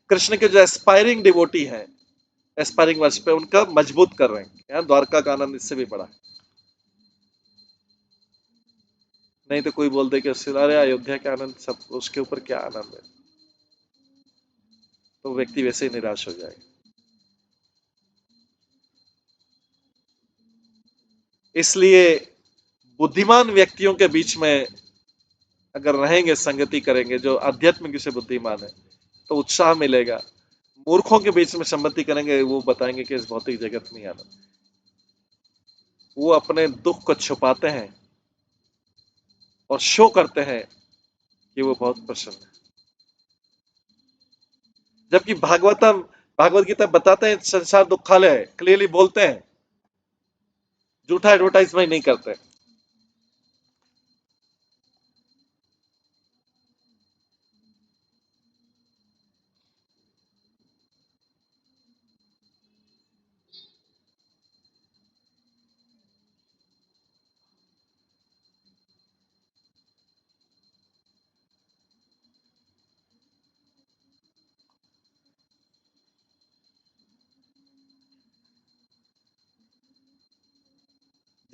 कृष्ण के जो एस्पायरिंग डिवोटी हैं, एस्पायरिंग वर्ष पे उनका मजबूत कर रहे हैं, यहाँ द्वारका का आनंद इससे भी बड़ा है। नहीं तो कोई बोल दे कि अरे अयोध्या के आनंद सब, उसके ऊपर क्या आनंद है, तो व्यक्ति वैसे ही निराश हो जाएगा। इसलिए बुद्धिमान व्यक्तियों के बीच में अगर रहेंगे, संगति करेंगे, जो आध्यात्मिक से बुद्धिमान है, तो उत्साह मिलेगा। मूर्खों के बीच में संगति करेंगे, वो बताएंगे कि इस भौतिक जगत में आनंद, वो अपने दुख को छुपाते हैं और शो करते हैं कि वो बहुत प्रसन्न है। जबकि भागवत गीता बताते हैं संसार दुखालय है, क्लियरली बोलते हैं, झूठा एडवर्टाइजमेंट नहीं करते।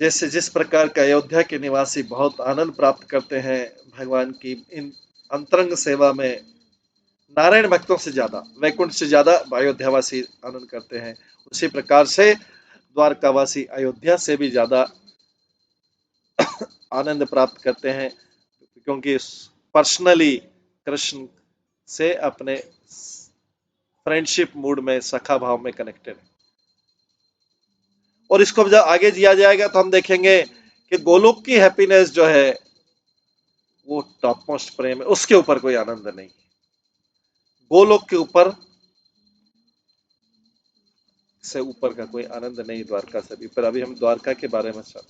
जैसे जिस प्रकार का अयोध्या के निवासी बहुत आनंद प्राप्त करते हैं भगवान की इन अंतरंग सेवा में, नारायण भक्तों से ज्यादा, वैकुंठ से ज्यादा अयोध्यावासी आनंद करते हैं, उसी प्रकार से द्वारकावासी अयोध्या से भी ज्यादा आनंद प्राप्त करते हैं, क्योंकि पर्सनली कृष्ण से अपने फ्रेंडशिप मूड में, सखा भाव में कनेक्टेड है। और इसको जब आगे जिया जाएगा तो हम देखेंगे कि गोलोक की हैप्पीनेस जो है वो टॉप मोस्ट प्रेम है, उसके ऊपर कोई आनंद नहीं। गोलोक के ऊपर से ऊपर का कोई आनंद नहीं द्वारका से भी। पर अभी हम द्वारका के बारे में चल,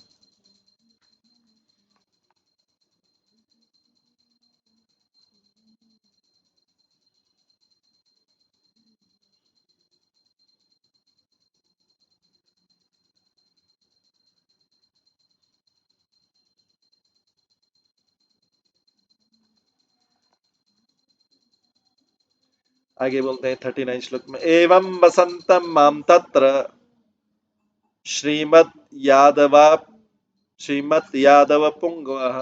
आगे बोलते हैं 39 श्लोक में, एवं वसंतम माम तत्र श्रीमद यादव श्रीमद यादव पुंगव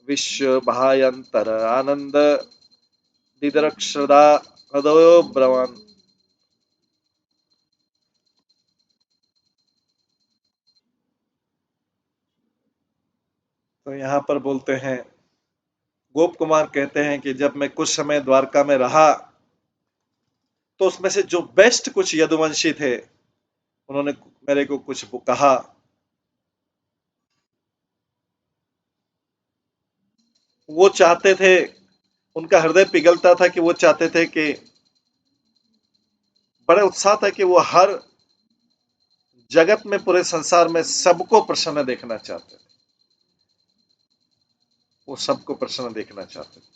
विश्व भायंतर आनंद दिदरक्षदा हृदयो ब्रवान। तो यहाँ पर बोलते हैं, गोप कुमार कहते हैं कि जब मैं कुछ समय द्वारका में रहा तो उसमें से जो बेस्ट कुछ यदुवंशी थे उन्होंने मेरे को कुछ कहा। वो चाहते थे, उनका हृदय पिघलता था कि वो चाहते थे कि, बड़े उत्साह था कि वो हर जगत में, पूरे संसार में सबको प्रसन्न देखना चाहते थे, वो सबको प्रसन्न देखना चाहते थे।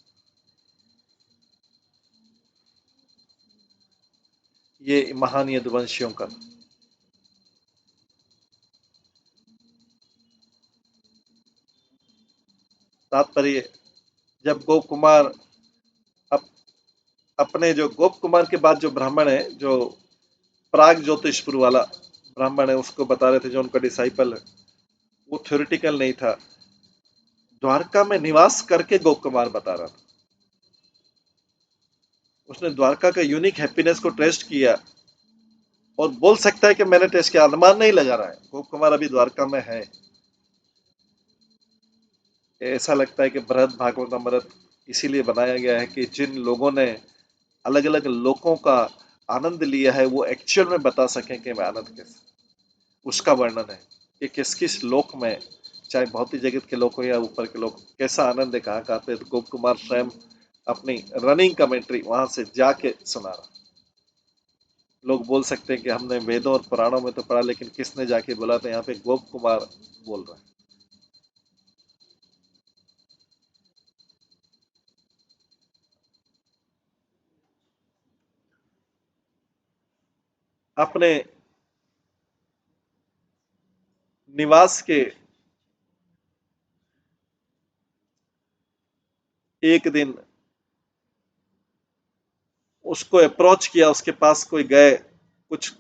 ये महान यदुवंशियों का तात्पर्य। जब गोप कुमार अप, अपने जो गोप कुमार के बाद जो ब्राह्मण है, जो प्राग ज्योतिषपुर वाला ब्राह्मण है, उसको बता रहे थे, जो उनका डिसाइपल है, वो थ्योरेटिकल नहीं था, द्वारका में निवास करके गोप कुमार बता रहा था। उसने द्वारका का यूनिक हैप्पीनेस को टेस्ट किया और बोल सकता है कि मैंने टेस्ट किया, अनुमान नहीं लगा रहा है। गोप कुमार अभी द्वारका में है। ऐसा लगता है कि बृहद भागवतमृत इसीलिए बनाया गया है कि जिन लोगों ने अलग अलग लोकों का आनंद लिया है वो एक्चुअल में बता सकें कि मैं आनंद कैसे, उसका वर्णन है कि किस किस लोक में, चाहे भौतिक जगत के लोग हो या ऊपर के लोग, कैसा आनंद है, कहाँ कहाँ पे। तो गोप कुमार स्वयं अपनी रनिंग कमेंट्री वहां से जाके सुना रहा। लोग बोल सकते हैं कि हमने वेदों और पुराणों में तो पढ़ा, लेकिन किसने जाके बोला? था यहाँ पे गोप कुमार बोल रहा है। अपने निवास के एक दिन उसको अप्रोच किया, उसके पास कोई गए, कुछ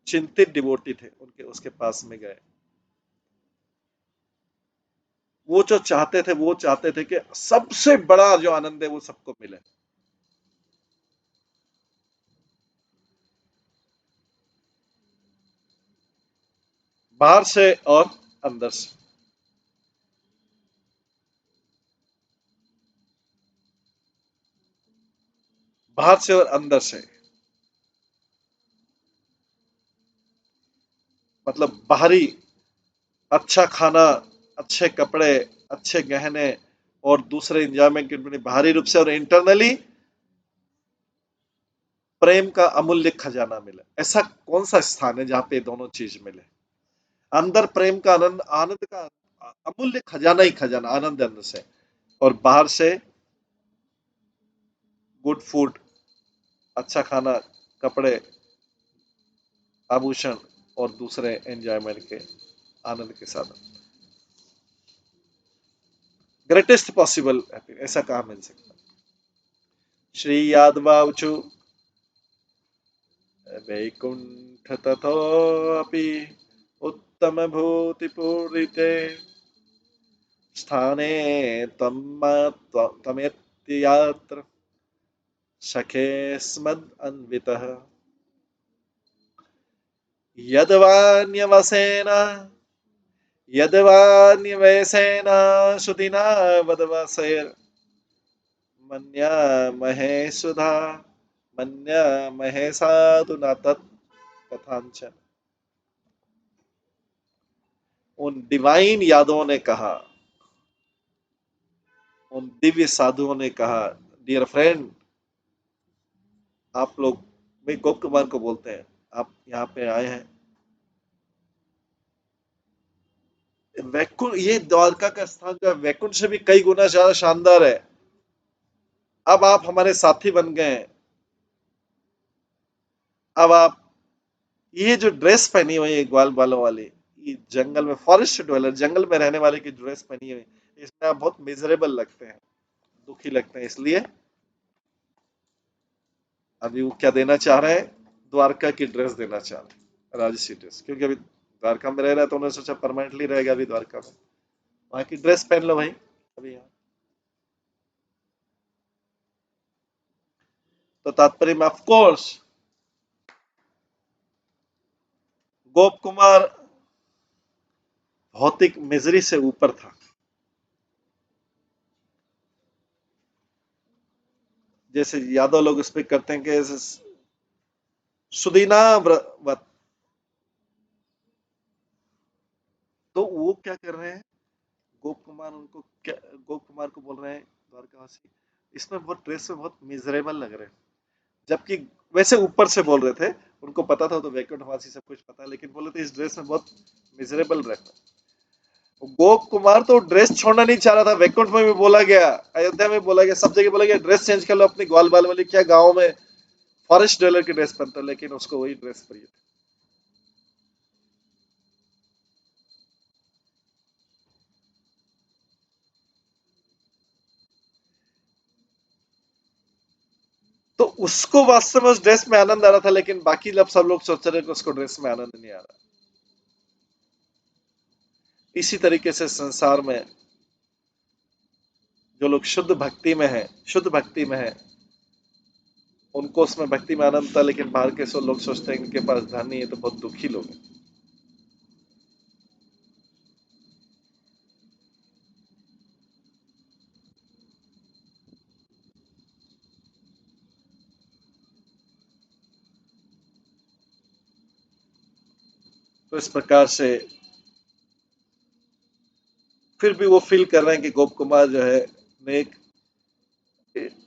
चिंतित डिवोटी थे उनके, उसके पास में गए। वो जो चाहते थे, वो चाहते थे कि सबसे बड़ा जो आनंद है वो सबको मिले। बाहर से और अंदर से। बाहर से और अंदर से, मतलब बाहरी अच्छा खाना, अच्छे कपड़े, अच्छे गहने, और दूसरे इंजॉयमेंट के बाहरी रूप से, और इंटरनली प्रेम का अमूल्य खजाना मिले। ऐसा कौन सा स्थान है जहां पे दोनों चीज मिले? अंदर प्रेम का आनंद, आनंद का अमूल्य खजाना ही खजाना, आनंद अंदर से, और बाहर से गुड फूड, अच्छा खाना, कपड़े, आभूषण, और दूसरे एंजॉयमेंट के आनंद के साथ। ग्रेटेस्ट पॉसिबल हैप्पीनेस, ऐसा कहा मिल सकता? श्री यादवाचु वैकुंठ तथोऽपि उत्तम भूति पूरिते स्थाने तमेत्यात्र सखे स्मदन्वितः यद्वान्यवसेन यद्वान्यवसेन सुदिना वदवसेर् मन्यामहे सुधा मन्यामहे साधु न तत् कथांचन। उन डिवाइन यादवों ने कहा, उन दिव्य साधुओं ने कहा, डियर फ्रेंड, आप लोग, भाई गोप कुमार को बोलते हैं, आप यहाँ पे आए हैं, वैकुंठ, ये द्वारका का स्थान जो है वैकुंठ से भी कई गुना ज्यादा शानदार है। अब आप हमारे साथी बन गए हैं। अब आप ये जो ड्रेस पहनी हुई है ग्वाल बालों वाली, ये जंगल में फॉरेस्ट ड्वेलर, जंगल में रहने वाले की ड्रेस पहनी हुई, इसमें आप बहुत मिजरेबल लगते हैं, दुखी लगते हैं। इसलिए अभी वो क्या देना चाह रहे हैं? द्वारका की ड्रेस देना चाह रहे हैं, राजसी ड्रेस, क्योंकि अभी द्वारका में रह रहा है तो उन्होंने सोचा परमानेंटली रहेगा अभी द्वारका में, वहां की ड्रेस पहन लो भाई अभी यहाँ। तो तात्पर्य में ऑफ कोर्स गोप कुमार भौतिक मिजरी से ऊपर था। जैसे यादव लोग इस पे करते हैं कि सुदीना व्रत, तो वो क्या कर रहे हैं? गोप कुमार उनको क्या, गोप कुमार को बोल रहे हैं द्वारकावासी, इसमें बहुत ड्रेस में बहुत मिजरेबल लग रहे हैं, जबकि वैसे ऊपर से बोल रहे थे, उनको पता था, तो वैकुंठवासी सब कुछ पता है, लेकिन बोले थे इस ड्रेस में बहुत मिजरेबल रहता। गोप कुमार तो ड्रेस छोड़ना नहीं चाह रहा था, वैकुंठ में भी बोला गया, अयोध्या में बोला गया, सब जगह बोला गया ड्रेस चेंज कर लो अपनी, ग्वाल बाल वाली क्या गाँव में फॉरेस्ट ड्वेलर की ड्रेस पहनता, लेकिन उसको वही ड्रेस चाहिए। तो उसको वास्तव में उस ड्रेस में आनंद आ रहा था, लेकिन बाकी सब लोग सोच रहे कि उसको ड्रेस में आनंद नहीं आ रहा। इसी तरीके से संसार में जो लोग शुद्ध भक्ति में है, शुद्ध भक्ति में है, उनको उसमें भक्ति में आनंद था, लेकिन बाहर के लोग सोचते हैं इनके पास धन नहीं है, तो बहुत दुखी लोग हैं। तो इस प्रकार से फिर भी वो फील कर रहे हैं कि गोप कुमार जो है ने एक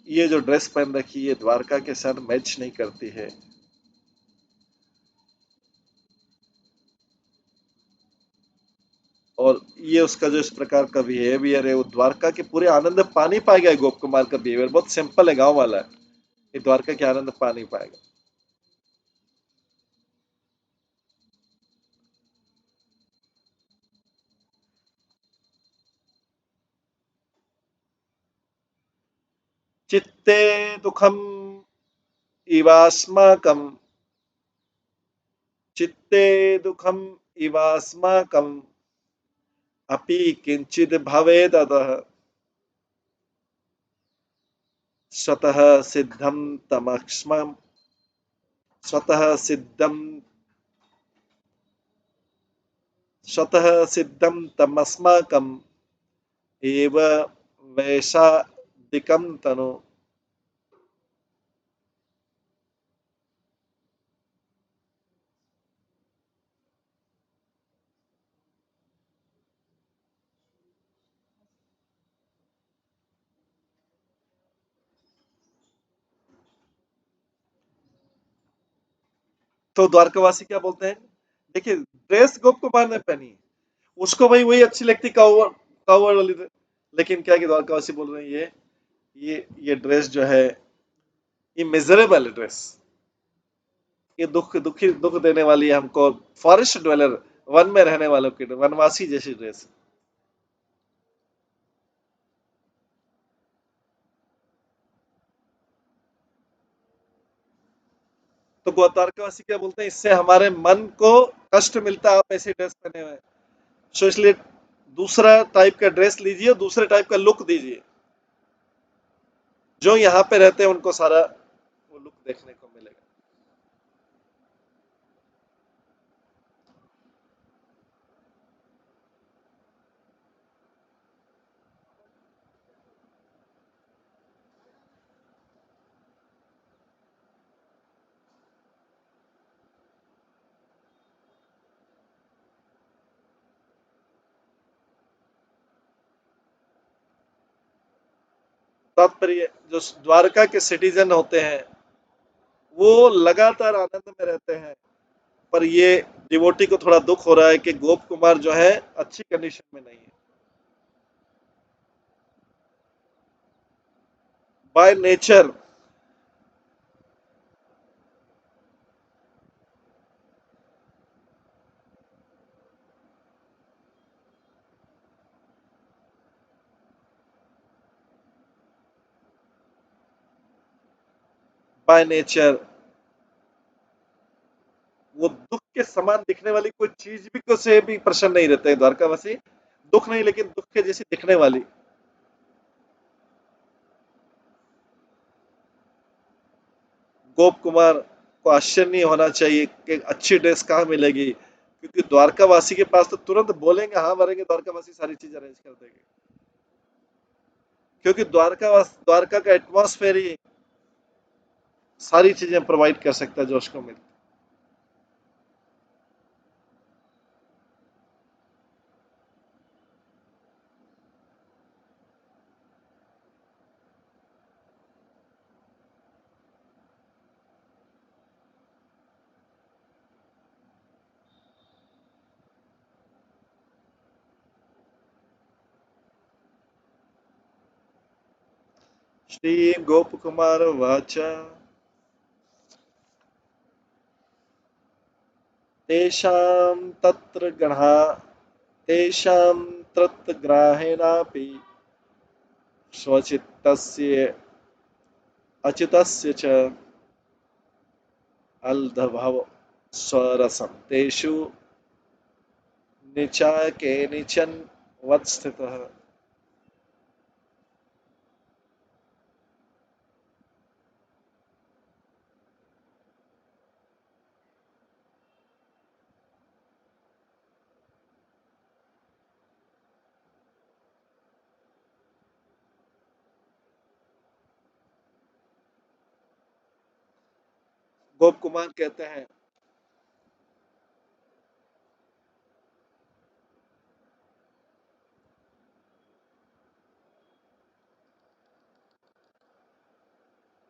ये जो ड्रेस पहन रखी है, ये द्वारका के साथ मैच नहीं करती है। और ये उसका जो इस प्रकार का बिहेवियर है, वो द्वारका के पूरे आनंद में पा नहीं पाएगा। गोप कुमार का बिहेवियर बहुत सिंपल है, गांव वाला है। ये द्वारका के आनंद पा नहीं पाएगा। चित्ते दुखम इवास्माकम, चित्ते दुखम इवास्माकम अपि किंचिद भवेदतः स्वतः सिद्धम तमक्ष्मम, स्वतः सिद्धम, स्वतः सिद्धम तमस्माकम एव वैशादिकम तनु। तो द्वारकावासी क्या बोलते हैं? देखिए, ड्रेस गोप कुमार ने पहनी है, उसको भाई वही अच्छी लगती, कावर कावर वाली ड्रेस। लेकिन क्या कि द्वारकावासी बोल रहे हैं ये ड्रेस जो है, ये मिजरेबल ड्रेस, ये दुख देने वाली है हमको। फॉरेस्ट ड्वेलर, वन में रहने वालों की, वनवासी जैसी ड्रेस। तो द्वारकावासी क्या बोलते हैं, इससे हमारे मन को कष्ट मिलता है आप ऐसी ड्रेस पहने हुए। सो इसलिए दूसरा टाइप का ड्रेस लीजिए, दूसरे टाइप का लुक दीजिए। जो यहाँ पे रहते हैं उनको सारा वो लुक देखने को मिलेगा। तात्पर्य, जो द्वारका के सिटीजन होते हैं वो लगातार आनंद में रहते हैं। पर ये डिवोटी को थोड़ा दुख हो रहा है कि गोप कुमार जो है अच्छी कंडीशन में नहीं है। बाय नेचर, बाय नेचर वो दुख के समान दिखने वाली कोई चीज भी को से भी प्रसन्न नहीं रहते हैं द्वारकावासी। दुख नहीं, लेकिन दुख के जैसी दिखने वाली। गोप कुमार को आश्चर्य नहीं होना चाहिए कि अच्छी ड्रेस कहाँ मिलेगी, क्योंकि द्वारकावासी के पास तो तुरंत बोलेंगे हाँ भरेंगे, द्वारकावासी सारी चीज अरेंज कर देंगे। क्योंकि द्वारका का एटमॉस्फेयर ही सारी चीजें प्रोवाइड कर सकता है जो उसको मिलती। श्री गोप कुमार वाचा तेषां तत्र गणा, तेषां तत्र ग्राहेणापि स्वचित्तस्य अचितस्य च अलधभव स्वरसं तेषु निचाके निचन वत् स्थितः। गोप कुमार कहते हैं,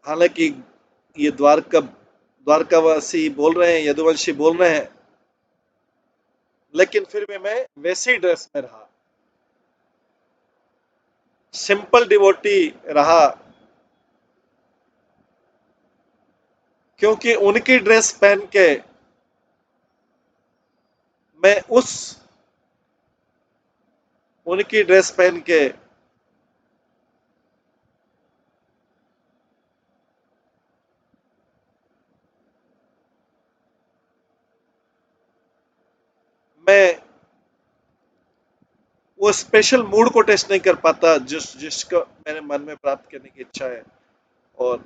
हालांकि ये द्वारकावासी बोल रहे हैं, यदुवंशी बोल रहे हैं, लेकिन फिर भी मैं वैसी ड्रेस में रहा, सिंपल डिवोटी रहा, क्योंकि उनकी ड्रेस पहन के मैं उस उनकी ड्रेस पहन के मैं वो स्पेशल मूड को टेस्ट नहीं कर पाता जिसको मेरे मन में प्राप्त करने की इच्छा है। और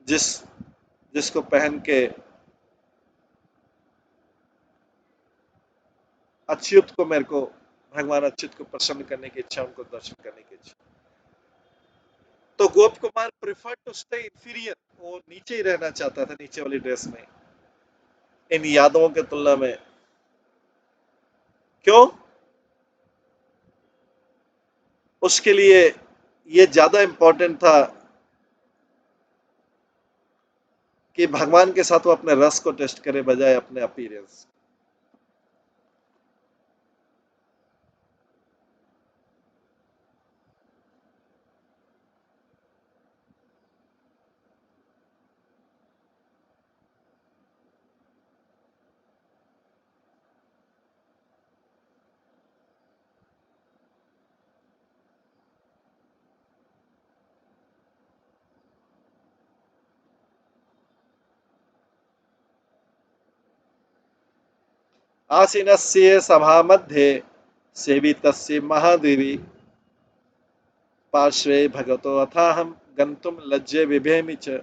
जिस जिसको पहन के अच्युत को मेरे को भगवान अच्युत को प्रसन्न करने की इच्छा, उनको दर्शन करने की इच्छा। तो Gop Kumar prefer to stay inferior, वो नीचे ही रहना चाहता था, नीचे वाली ड्रेस में, इन यादवों के तुलना में। क्यों? उसके लिए ये ज्यादा इंपॉर्टेंट था कि भगवान के साथ वो अपने रस को टेस्ट करे बजाय अपने अपीयरेंस। आसीनस्य सभामध्ये सेवितस्य महादेवी पार्श्वे भगवतो अथाहं गन्तुं लज्जे बिभेमि च।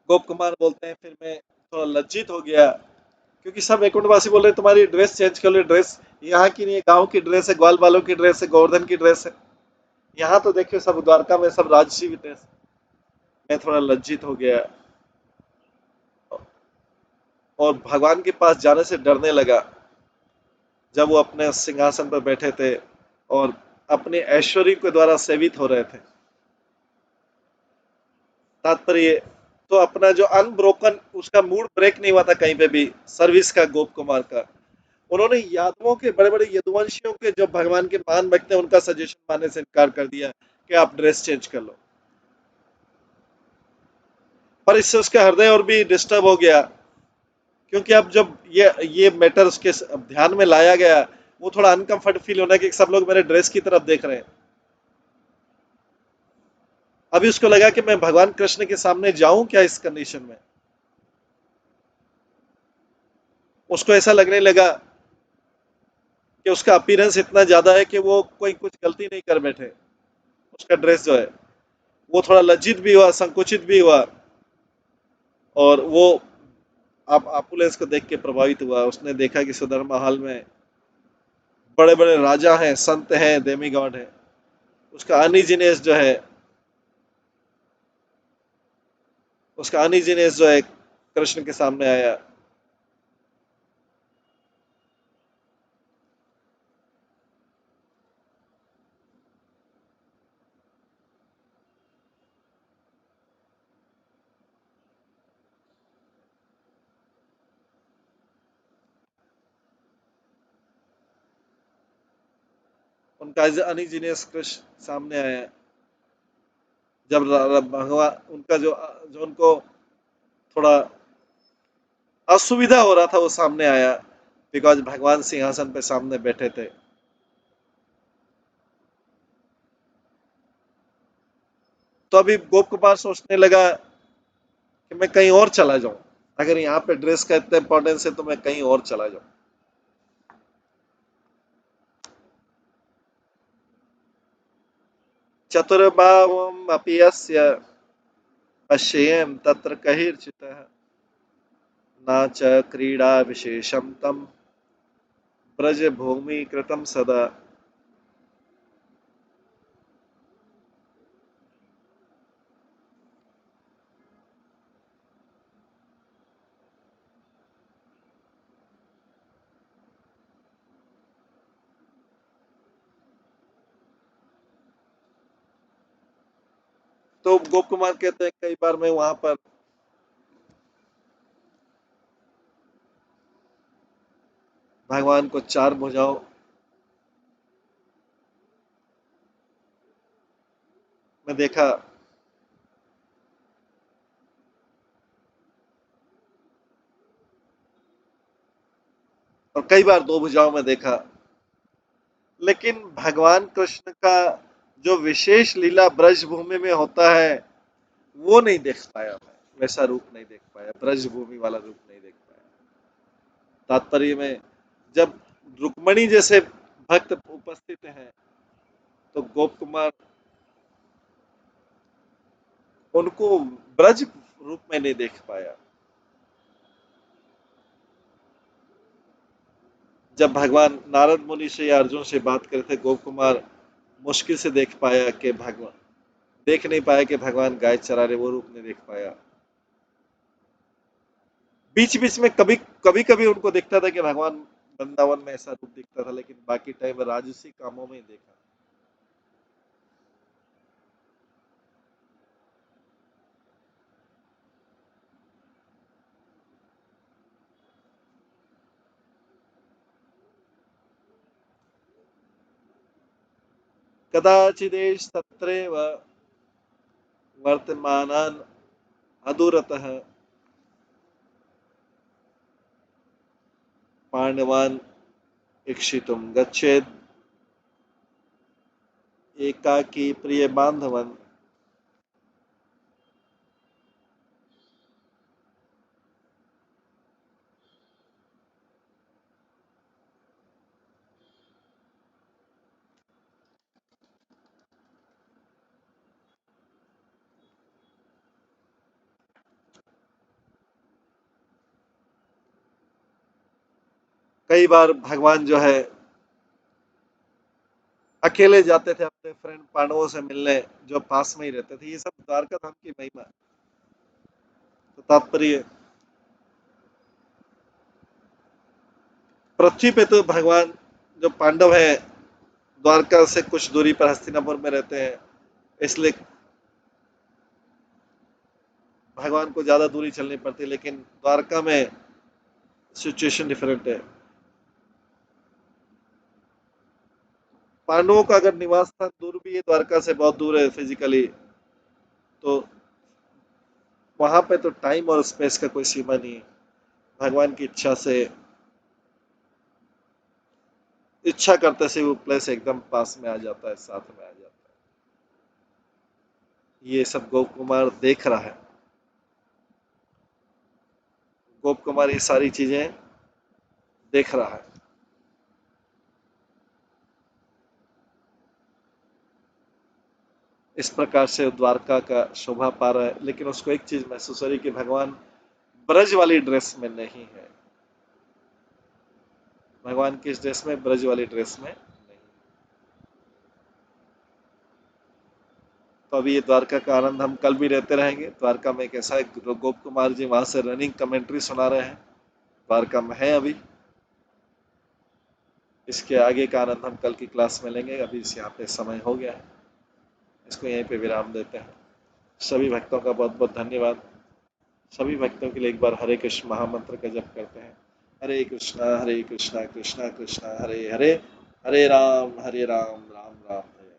गोप कुमार बोलते हैं, फिर मैं थोड़ा लज्जित हो गया, क्योंकि सब वैकुंठवासी बोल रहे हैं तुम्हारी ड्रेस चेंज कर लो, ड्रेस यहाँ की नहीं है, गांव की ड्रेस है, ग्वाल वालों की ड्रेस है, गोवर्धन की ड्रेस है। यहाँ तो देखियो सब द्वारका में सब राजसी ड्रेस। मैं थोड़ा लज्जित हो गया और भगवान के पास जाने से डरने लगा, जब वो अपने सिंहासन पर बैठे थे और अपने ऐश्वर्य के द्वारा सेवित हो रहे थे। तात्पर्य तो अपना जो अनब्रोकन, उसका मूड ब्रेक नहीं हुआ था कहीं पे भी, सर्विस का, गोप कुमार का। उन्होंने यादवों के, बड़े बड़े यदुवंशियों के जो भगवान के महान भक्त हैं, उनका सजेशन मानने से इनकार कर दिया कि आप ड्रेस चेंज कर लो। पर इससे उसका हृदय और भी डिस्टर्ब हो गया, क्योंकि अब जब ये मैटर उसके ध्यान में लाया गया, वो थोड़ा अनकंफर्ट फील होना कि सब लोग मेरे ड्रेस की तरफ देख रहे हैं। अभी उसको लगा कि मैं भगवान कृष्ण के सामने जाऊं क्या इस कंडीशन में। उसको ऐसा लगने लगा कि उसका अपीयरेंस इतना ज्यादा है कि वो कोई कुछ गलती नहीं कर बैठे। उसका ड्रेस जो है, वो थोड़ा लज्जित भी हुआ, संकुचित भी हुआ, और वो आप आपुलेंस को देख के प्रभावित हुआ। उसने देखा कि सुधर्मा हाल में बड़े बड़े राजा हैं, संत हैं, देमी गॉड हैं। उसका अनइजीनेस जो है, उसका अनइजीनेस जो है कृष्ण के सामने आया। उनका अनइजीनेस कृष्ण सामने आया, जब भगवान उनका जो जो उनको थोड़ा असुविधा हो रहा था, वो सामने आया। बिकॉज भगवान सिंहासन पे सामने बैठे थे। तो अभी गोप कुमार सोचने लगा कि मैं कहीं और चला जाऊं, अगर यहाँ पे ड्रेस का इतना इंपॉर्टेंस है तो मैं कहीं और चला जाऊं। चतुर्भावम अपि यस्य पश्येम तत्र कहिर्चितः न च क्रीडा विशेषम तम ब्रज भूमि कृतम सदा। तो गोप कुमार कहते हैं कई बार मैं वहां पर भगवान को चार भुजाओं में देखा, और कई बार दो भुजाओं में देखा, लेकिन भगवान कृष्ण का जो विशेष लीला ब्रज भूमि में होता है वो नहीं देख पाया मैं, वैसा रूप नहीं देख पाया, ब्रज भूमि वाला रूप नहीं देख पाया। तात्पर्य में जब रुक्मणी जैसे भक्त उपस्थित हैं तो गोप कुमार उनको ब्रज रूप में नहीं देख पाया। जब भगवान नारद मुनि से या अर्जुन से बात करे थे, गोप कुमार मुश्किल से देख पाया कि भगवान, देख नहीं पाया कि भगवान गाय चरा रहे, वो रूप नहीं देख पाया। बीच बीच में कभी कभी कभी उनको दिखता था कि भगवान वृंदावन में ऐसा रूप दिखता था, लेकिन बाकी टाइम राजसी कामों में ही देखा। कदाचिदेश तत्रैव वर्तमानान् अदूरतः पांडवान् इक्षितुं गच्छेत् एकाकी प्रिय बांधवन। कई बार भगवान जो है अकेले जाते थे अपने फ्रेंड पांडवों से मिलने, जो पास में ही रहते थे। ये सब द्वारका धाम की महिमा है। तो तात्पर्य, पृथ्वी पे तो भगवान, जो पांडव है द्वारका से कुछ दूरी पर हस्तिनापुर में रहते हैं, इसलिए भगवान को ज्यादा दूरी चलनी पड़ती है, लेकिन द्वारका में सिचुएशन डिफरेंट है। पांडवों का अगर निवास स्थान दूर भी है, द्वारका से बहुत दूर है फिजिकली, तो वहां पे तो टाइम और स्पेस का कोई सीमा नहीं है। भगवान की इच्छा से, इच्छा करते से वो प्लेस एकदम पास में आ जाता है, साथ में आ जाता है। ये सब गोप कुमार देख रहा है। गोप कुमार ये सारी चीजें देख रहा है। इस प्रकार से द्वारका का शोभा पा रहा है, लेकिन उसको एक चीज महसूस हो रही कि भगवान ब्रज वाली ड्रेस में नहीं है। भगवान किस ड्रेस में? ब्रज वाली ड्रेस में नहीं। तो अभी ये द्वारका का आनंद हम कल भी रहते रहेंगे। द्वारका में कैसा है, गोप कुमार जी वहां से रनिंग कमेंट्री सुना रहे हैं, द्वारका में है अभी। इसके आगे का आनंद हम कल की क्लास में लेंगे। अभी इस यहाँ पे समय हो गया है, इसको यहीं पे विराम देते हैं। सभी भक्तों का बहुत बहुत धन्यवाद। सभी भक्तों के लिए एक बार हरे कृष्ण महामंत्र का जप करते हैं। हरे कृष्णा कृष्णा कृष्णा हरे हरे, हरे राम राम राम हरे।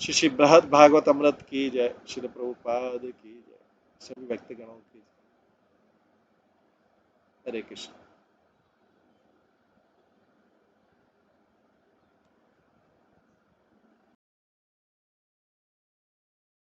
श्री श्री बृहद भागवत अमृत की जय, श्री प्रभुपाद की जय, सभी भक्तगणों की जय। हरे कृष्ण।